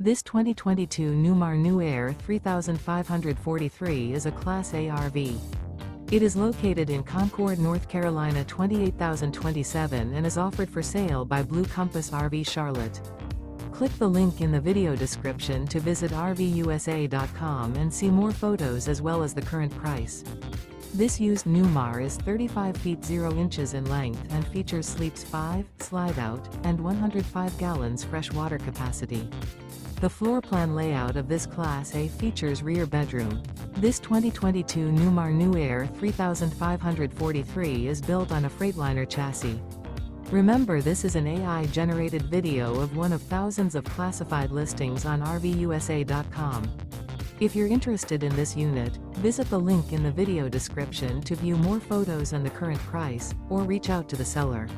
This 2022 Newmar New Aire 3543 is a Class A RV. It is located in Concord, North Carolina 28027 and is offered for sale by Blue Compass RV Charlotte. Click the link in the video description to visit RVUSA.com and see more photos as well as the current price. This used Newmar is 35 feet 0 inches in length and features sleeps 5, Slideout, and 105 gallons fresh water capacity. The floor plan layout of this Class A features rear bedroom. This 2022 Newmar New Aire 3543 is built on a Freightliner chassis. Remember, this is an AI-generated video of one of thousands of classified listings on RVUSA.com. If you're interested in this unit, visit the link in the video description to view more photos and the current price, or reach out to the seller.